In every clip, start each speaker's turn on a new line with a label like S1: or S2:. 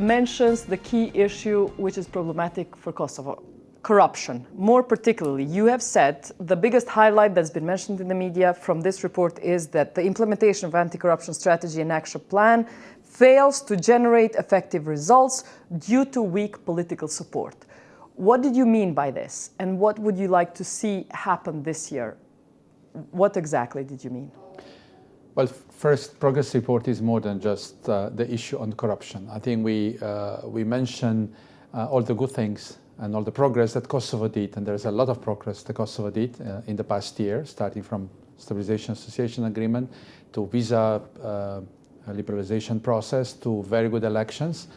S1: mentions the key issue which is problematic for Kosovo. Corruption. More particularly, you have said the biggest highlight that's been mentioned in the media from this report is that the implementation of anti-corruption strategy and action plan fails to generate effective results due to weak political support. What did you mean by this? And what would you like to see happen this year? What exactly did you mean?
S2: Well, first, progress report is more than just the issue on corruption. I think we mention all the good things and all the progress that Kosovo did, and there's a lot of progress that Kosovo did in the past year, starting from Stabilization Association Agreement to visa liberalization process to very good elections,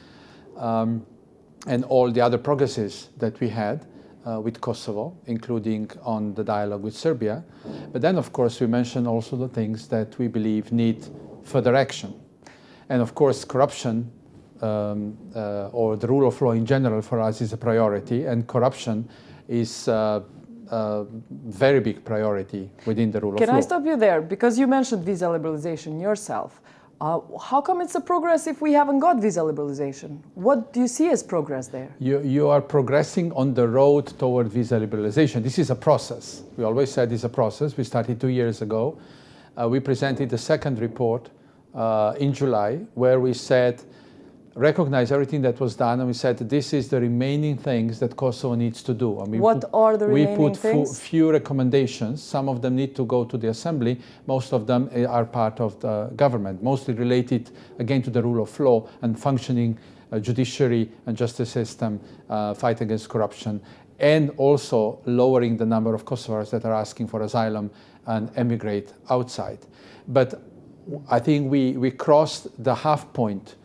S2: and all the other progresses that we had with Kosovo, including on the dialogue with Serbia. But then, of course, we mention also the things that we believe need further action. And of course, corruption or the rule of law in general for us is a priority, and corruption is a very big priority within the rule of law.
S1: Can I stop you there? Because you mentioned visa liberalization yourself. How come it's a progress if we haven't got visa liberalization? What do you see as progress there?
S2: You are progressing on the road toward visa liberalization. This is a process. We always said it's a process. We started 2 years ago. We presented the second report in July, where we said, recognize everything that was done, and we said this is the remaining things that Kosovo needs to do. And
S1: what are the remaining things?
S2: We put few recommendations. Some of them need to go to the assembly. Most of them are part of the government, mostly related again to the rule of law and functioning judiciary and justice system, fight against corruption, and also lowering the number of Kosovars that are asking for asylum and emigrate outside. But I think we crossed the half point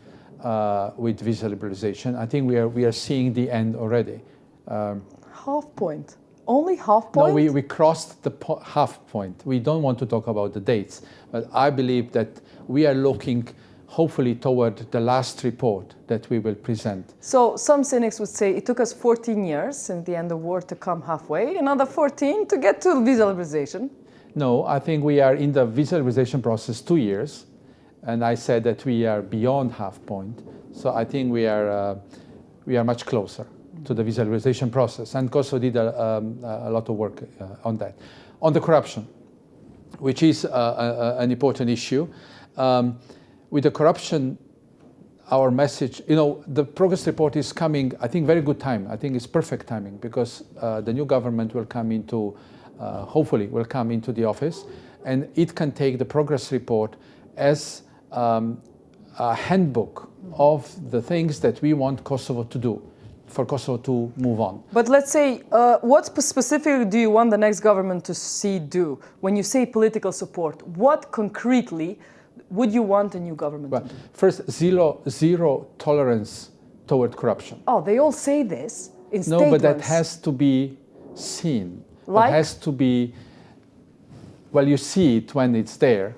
S2: with visa liberalization. I think we are seeing the end already.
S1: Half point? Only half point?
S2: No, we crossed the half point. We don't want to talk about the dates, but I believe that we are looking hopefully toward the last report that we will present.
S1: So some cynics would say it took us 14 years since the end of war to come halfway, another 14 to get to visa liberalization.
S2: No, I think we are in the visa liberalization process 2 years. And I said that we are beyond half point. So I think we are much closer to the visa liberalization process. And Kosovo did a lot of work on that. On the corruption, which is an important issue. With the corruption, our message, the progress report is coming, I think, very good time. I think it's perfect timing because the new government will come into, hopefully will come into the office, and it can take the progress report as a handbook of the things that we want Kosovo to do, for Kosovo to move on.
S1: But let's say, what specifically do you want the next government to see do? When you say political support, what concretely would you want a new government to do?
S2: First, zero tolerance toward corruption.
S1: Oh, they all say this in statements.
S2: No, but that has to be seen.
S1: Like?
S2: It has to be, well, you see it when it's there.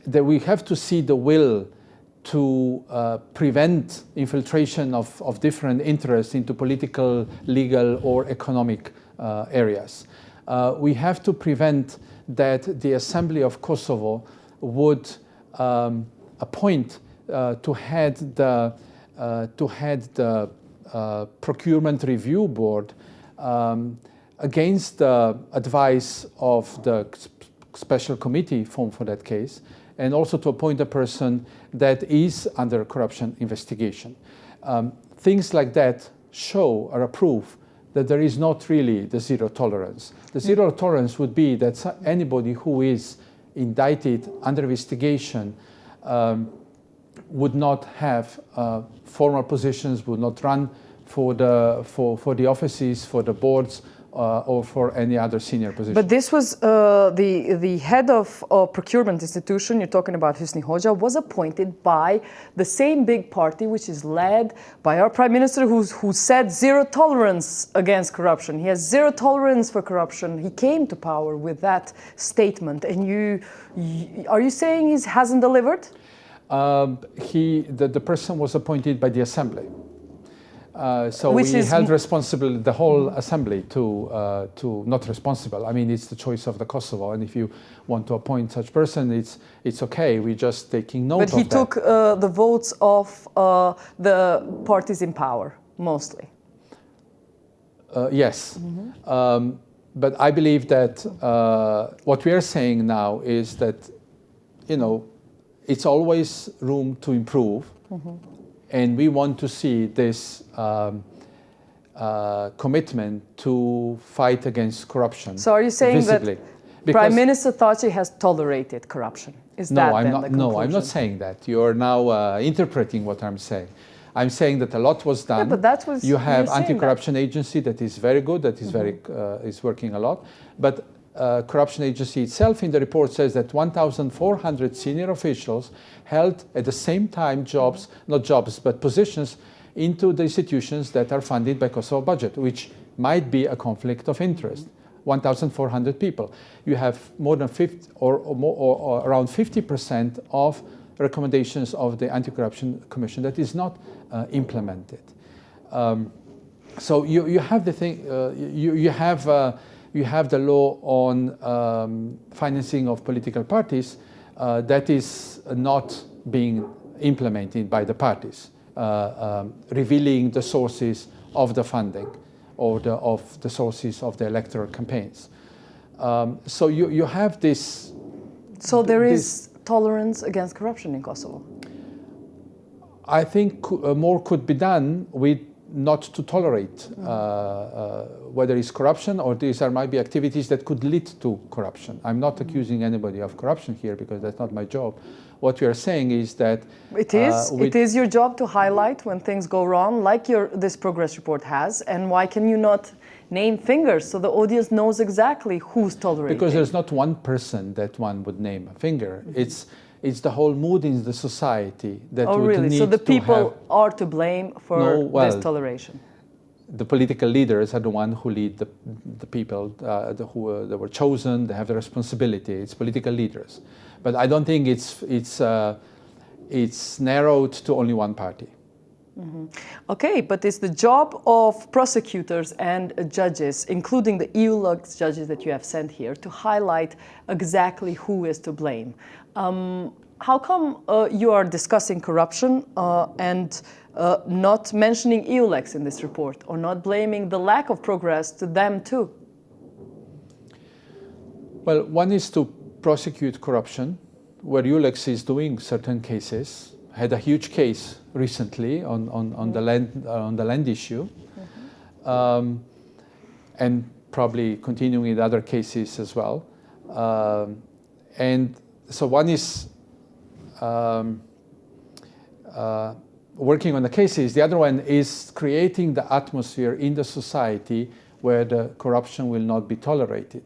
S2: That we have to see the will to prevent infiltration of different interests into political, legal, or economic areas. We have to prevent that the Assembly of Kosovo would appoint to head the Procurement Review Board against the advice of the special committee formed for that case, and also to appoint a person that is under corruption investigation. Things like that show or prove that there is not really the zero tolerance. The zero tolerance would be that anybody who is indicted under investigation would not have formal positions, would not run for the offices, for the boards, or for any other senior position.
S1: But this was the head of procurement institution, you're talking about Husni Hoxha, was appointed by the same big party which is led by our prime minister who said zero tolerance against corruption. He has zero tolerance for corruption. He came to power with that statement. And are you saying he hasn't delivered?
S2: The person was appointed by the assembly. So
S1: Which
S2: we
S1: is
S2: held responsible the whole assembly to not responsible. I mean, it's the choice of the Kosovo, and if you want to appoint such person, it's okay. We're just taking note of that.
S1: But he took the votes of the parties in power, mostly.
S2: Yes. But I believe that what we are saying now is that, you know, it's always room to improve. And we want to see this commitment to fight against corruption.
S1: So are you saying
S2: visibly.
S1: that Prime Minister Thaçi has tolerated corruption? Is that then the conclusion?
S2: No, I'm not saying that. You are now interpreting what I'm saying. I'm saying that a lot was done.
S1: Yeah, but that was,
S2: you have anti-corruption agency that is very good, that is is working a lot. But corruption agency itself in the report says that 1,400 senior officials held at the same time jobs, not jobs, but positions into the institutions that are funded by Kosovo budget, which might be a conflict of interest. 1,400 people. You have more than 50 or around 50% of recommendations of the Anti-Corruption Commission that is not implemented. So you have the thing. You have the law on financing of political parties that is not being implemented by the parties, revealing the sources of the funding or of the sources of the electoral campaigns. So you have this.
S1: So there is tolerance against corruption in Kosovo?
S2: I think more could be done with not to tolerate whether it's corruption or might be activities that could lead to corruption. I'm not accusing anybody of corruption here because that's not my job. What we are saying is that
S1: it is your job to highlight when things go wrong, like this progress report has. And why can you not name fingers so the audience knows exactly who's tolerating?
S2: Because there's not one person that one would name a finger. It's the whole mood in the society that would
S1: really?
S2: need
S1: So the
S2: to
S1: people are to blame for this toleration?
S2: The political leaders are the ones who lead the people who were chosen. They have the responsibility. It's political leaders. But I don't think it's narrowed to only one party.
S1: Okay, but it's the job of prosecutors and judges, including the EULEX judges that you have sent here, to highlight exactly who is to blame. How come you are discussing corruption and not mentioning EULEX in this report, or not blaming the lack of progress to them too?
S2: Well, one is to prosecute corruption, where EULEX is doing certain cases. Had a huge case recently on the land issue, and probably continuing with other cases as well. And so one is working on the cases. The other one is creating the atmosphere in the society where the corruption will not be tolerated,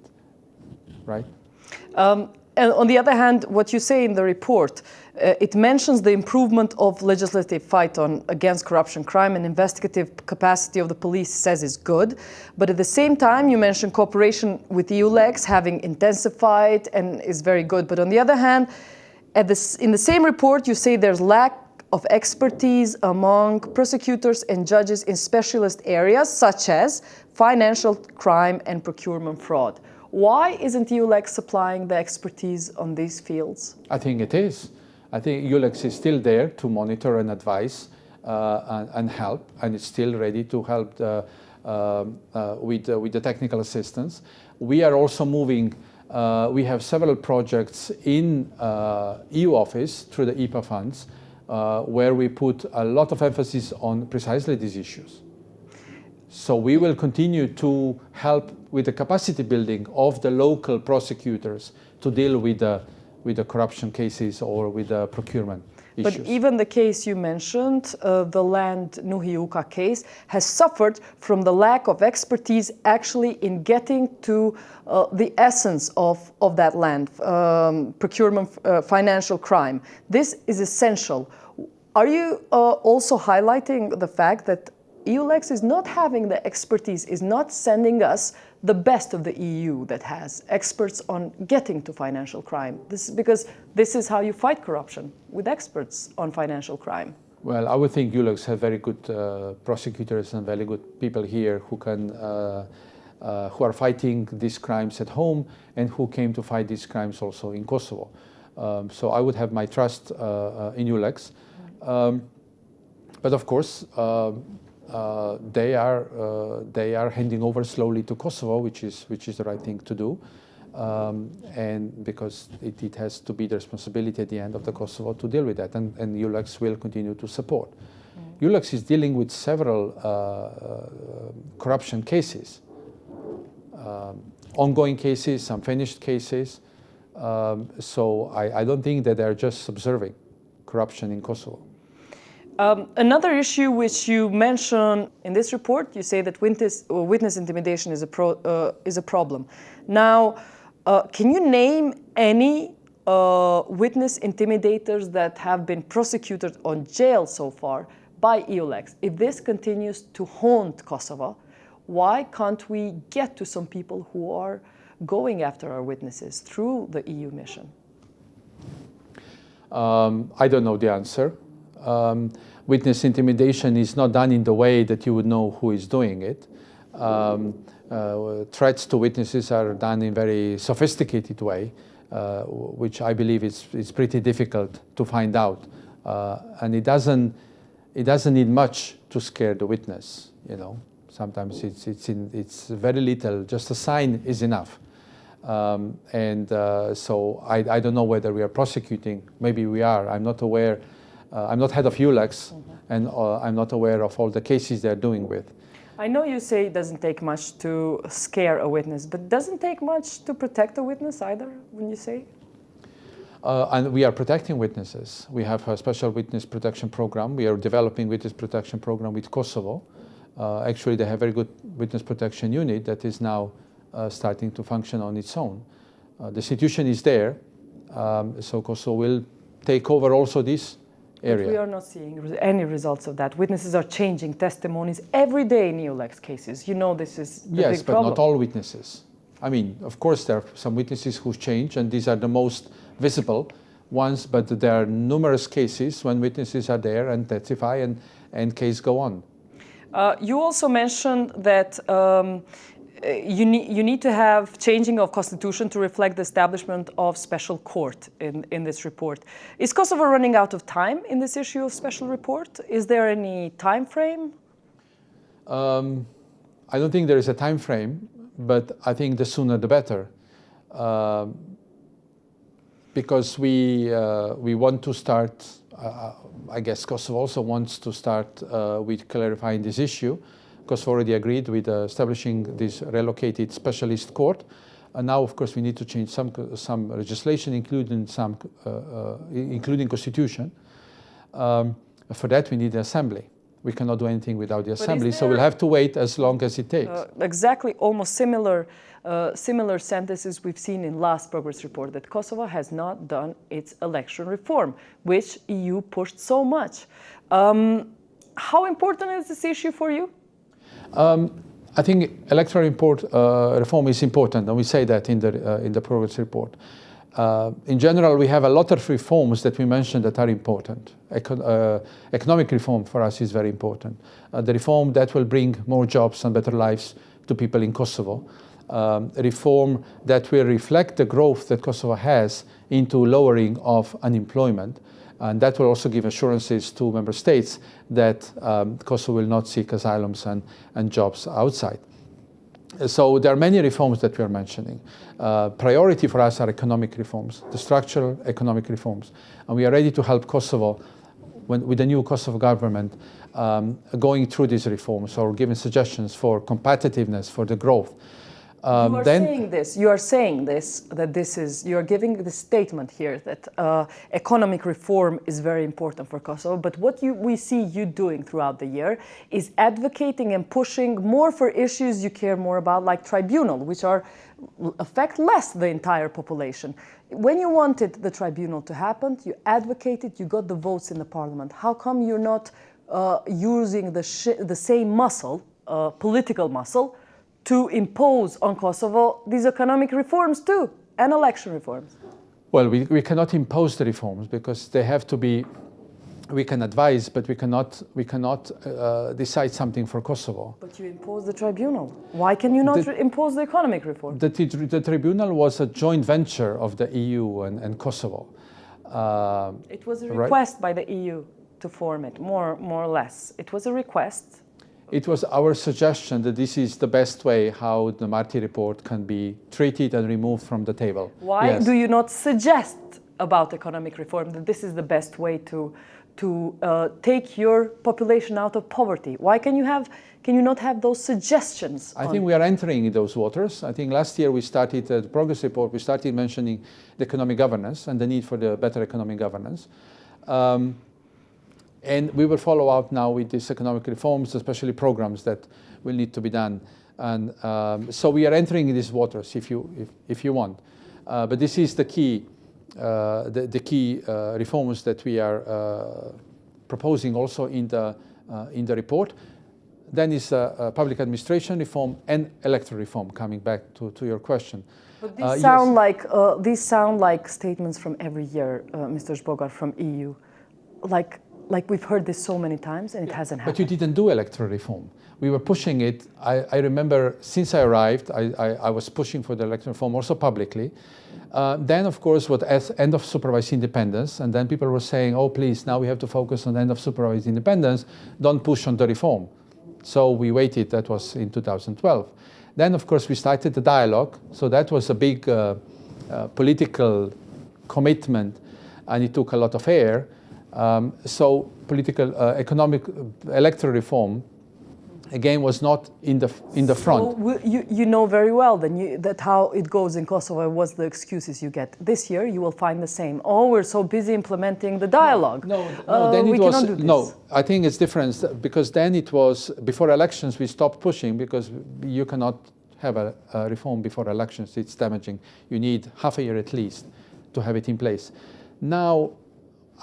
S2: right?
S1: And on the other hand, what you say in the report, it mentions the improvement of legislative fight against corruption, crime, and investigative capacity of the police says is good. But at the same time, you mention cooperation with EULEX having intensified and is very good. But on the other hand, in the same report, you say there's lack of expertise among prosecutors and judges in specialist areas such as financial crime and procurement fraud. Why isn't EULEX supplying the expertise on these fields?
S2: I think it is. I think EULEX is still there to monitor and advise and help, and it's still ready to help with the technical assistance. We are also moving. We have several projects in EU office through the IPA funds where we put a lot of emphasis on precisely these issues. So we will continue to help with the capacity building of the local prosecutors to deal with the corruption cases or with the procurement issues.
S1: But even the case you mentioned, the land Nuhiuka case, has suffered from the lack of expertise actually in getting to the essence of that land, procurement, financial crime. This is essential. Are you also highlighting the fact that EULEX is not having the expertise, is not sending us the best of the EU that has experts on getting to financial crime? This is because this is how you fight corruption, with experts on financial crime.
S2: Well, I would think ULEX have very good prosecutors and very good people here who can, who are fighting these crimes at home and who came to fight these crimes also in Kosovo. So I would have my trust in ULEX. But of course, they are handing over slowly to Kosovo, which is the right thing to do. And because it has to be the responsibility at the end of the Kosovo to deal with that, and ULEX will continue to support. ULEX is dealing with several corruption cases, ongoing cases, some finished cases. So I don't think that they're just observing corruption in Kosovo.
S1: Another issue which you mention in this report, you say that witness intimidation is a problem. Now, can you name any witness intimidators that have been prosecuted or jailed so far by EULEX? If this continues to haunt Kosovo, why can't we get to some people who are going after our witnesses through the EU mission?
S2: I don't know the answer. Witness intimidation is not done in the way that you would know who is doing it. Threats to witnesses are done in a very sophisticated way, which I believe is pretty difficult to find out. And it doesn't need much to scare the witness. You know, sometimes it's very little. Just a sign is enough. So I don't know whether we are prosecuting. Maybe we are. I'm not aware. I'm not head of ULEX, and I'm not aware of all the cases they're doing with.
S1: I know you say it doesn't take much to scare a witness, but doesn't take much to protect a witness either, when you say?
S2: And we are protecting witnesses. We have a special witness protection program. We are developing witness protection program with Kosovo. Actually, they have a very good witness protection unit that is now starting to function on its own. The institution is there, so Kosovo will take over also this area.
S1: But we are not seeing any results of that. Witnesses are changing testimonies every day in EULEX cases. You know this is the
S2: yes,
S1: big
S2: but
S1: problem.
S2: not all witnesses. I mean, of course, there are some witnesses who change, and these are the most visible ones, but there are numerous cases when witnesses are there and testify and case go on.
S1: You also mentioned that you need to have changing of constitution to reflect the establishment of special court in this report. Is Kosovo running out of time in this issue of special report? Is there any time frame?
S2: I don't think there is a time frame, but I think the sooner the better. Because we want to start, I guess Kosovo also wants to start with clarifying this issue. Kosovo already agreed with establishing this relocated specialist court. And now, of course, we need to change some legislation, including constitution. For that, we need the assembly. We cannot do anything without the assembly, so we'll have to wait as long as it takes.
S1: Exactly, almost similar sentences we've seen in last progress report, that Kosovo has not done its election reform, which EU pushed so much. How important is this issue for you?
S2: I think electoral reform is important, and we say that in the progress report. In general, we have a lot of reforms that we mentioned that are important. Economic reform for us is very important. The reform that will bring more jobs and better lives to people in Kosovo. Reform that will reflect the growth that Kosovo has into lowering of unemployment. And that will also give assurances to member states that Kosovo will not seek asylums and jobs outside. So there are many reforms that we are mentioning. Priority for us are economic reforms, the structural economic reforms. And we are ready to help Kosovo with the new Kosovo government going through these reforms or giving suggestions for competitiveness, for the growth.
S1: You are saying this, that you are giving the statement here that economic reform is very important for Kosovo, but what we see you doing throughout the year is advocating and pushing more for issues you care more about, like tribunal, which affect less the entire population. When you wanted the tribunal to happen, you advocated, you got the votes in the parliament. How come you're not using the same muscle, political muscle, to impose on Kosovo these economic reforms too, and election reforms?
S2: Well, we cannot impose the reforms because they have to be we can advise, but we cannot decide something for Kosovo.
S1: But you impose the tribunal. Why can you not impose the economic reform?
S2: The tribunal was a joint venture of the EU and Kosovo.
S1: It was a request by the EU to form it, more or less. It was a request.
S2: It was our suggestion that this is the best way how the Marti report can be treated and removed from the table.
S1: Why do you not suggest about economic reform that this is the best way to take your population out of poverty? Why can you not have those suggestions?
S2: I think we are entering those waters. I think last year we started the progress report. We started mentioning the economic governance and the need for the better economic governance. And we will follow up now with these economic reforms, especially programs that will need to be done. And so we are entering these waters, if you want. But this is the key, the key reforms that we are proposing also in the report. Then is public administration reform and electoral reform. Coming back to your question.
S1: But these sound like statements from every year, Mr. Zhbogar, from EU, like we've heard this so many times and it hasn't happened.
S2: But you didn't do electoral reform. We were pushing it. I remember since I arrived, I was pushing for the electoral reform also publicly. Then, of course, what end of supervised independence, and then people were saying, oh, please, now we have to focus on end of supervised independence, don't push on the reform. So we waited, that was in 2012. Then, of course, we started the dialogue. So that was a big political commitment, and it took a lot of air. So political, economic, electoral reform, again, was not in the front.
S1: So you know very well then that how it goes in Kosovo was the excuses you get. This year you will find the same. Oh, we're so busy implementing the dialogue.
S2: No, then it was, no, I think it's different because then it was, before elections we stopped pushing because you cannot have a reform before elections. It's damaging. You need half a year at least to have it in place. Now,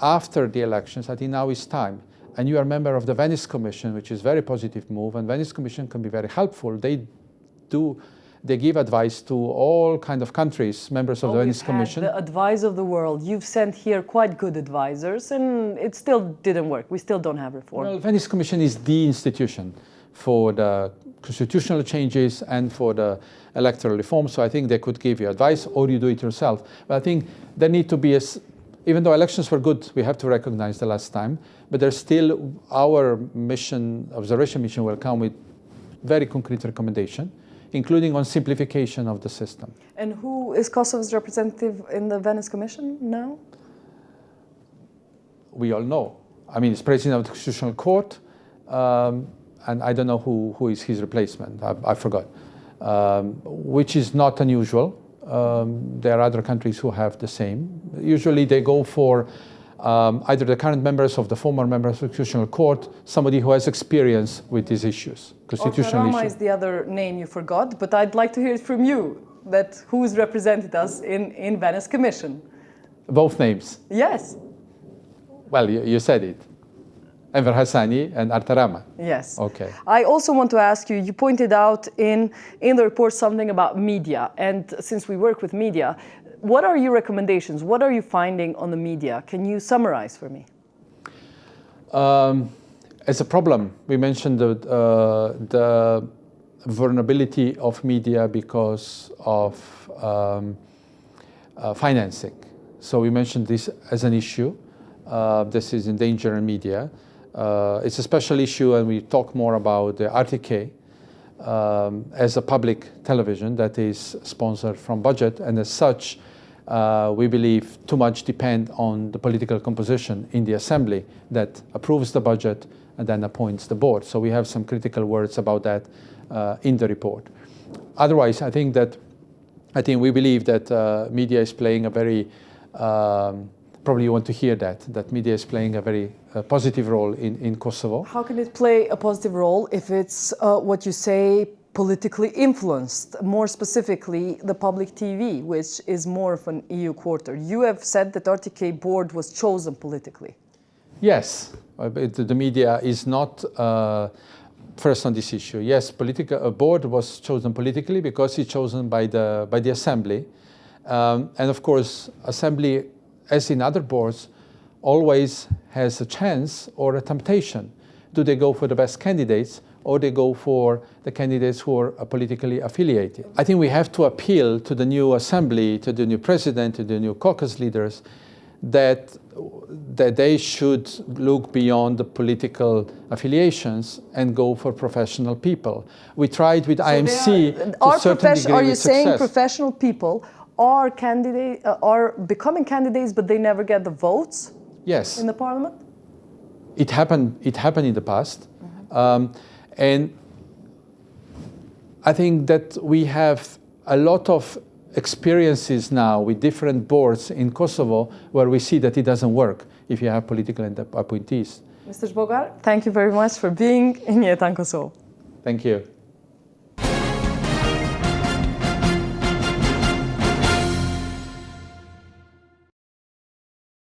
S2: after the elections, I think now is time. And you are a member of the Venice Commission, which is a very positive move, and Venice Commission can be very helpful. They give advice to all kind of countries, members of the Venice Commission.
S1: The advice of the world. You've sent here quite good advisors, and it still didn't work. We still don't have reform.
S2: Well, Venice Commission is the institution for the constitutional changes and for the electoral reform, so I think they could give you advice, or you do it yourself. But I think there need to be even though elections were good, we have to recognize the last time, but there's still our mission, observation mission will come with very concrete recommendation, including on simplification of the system.
S1: And who is Kosovo's representative in the Venice Commission now?
S2: We all know. I mean, it's president of the Constitutional Court, and I don't know who is his replacement. I forgot, which is not unusual. There are other countries who have the same. Usually they go for either the current members of the former members of the Constitutional Court, somebody who has experience with these issues, constitutional issues.
S1: Is the other name you forgot, but I'd like to hear it from you, that who's represented us in Venice Commission.
S2: Both names?
S1: Yes.
S2: Well, you said it. Enver Hassani and Artarama.
S1: Yes.
S2: Okay.
S1: I also want to ask you, you pointed out in the report something about media. And since we work with media, what are your recommendations? What are you finding on the media? Can you summarize for me?
S2: As a problem, we mentioned the vulnerability of media because of financing. So we mentioned this as an issue. This is in danger in media. It's a special issue, and we talk more about the RTK as a public television that is sponsored from budget, and as such, we believe too much depend on the political composition in the assembly that approves the budget and then appoints the board. So we have some critical words about that in the report. Otherwise, I think we believe that media is playing a very probably you want to hear that media is playing a very positive role in Kosovo.
S1: How can it play a positive role if it's what you say politically influenced, more specifically the public TV, which is more of an EU quarter? You have said that RTK board was chosen politically.
S2: Yes, the media is not first on this issue. Yes, a board was chosen politically because it's chosen by the assembly, and of course, assembly, as in other boards, always has a chance or a temptation. Do they go for the best candidates, or they go for the candidates who are politically affiliated? I think we have to appeal to the new assembly, to the new president, to the new caucus leaders, that they should look beyond the political affiliations and go for professional people. We tried with IMC to a certain degree
S1: Are you
S2: with
S1: saying
S2: success.
S1: professional people are becoming candidates, but they never get the votes?
S2: Yes.
S1: In the parliament?
S2: It happened in the past. And I think that we have a lot of experiences now with different boards in Kosovo where we see that it doesn't work if you have political appointees.
S1: Mr. Zhbogar, thank you very much for being in Jeta in Kosovo.
S2: Thank you.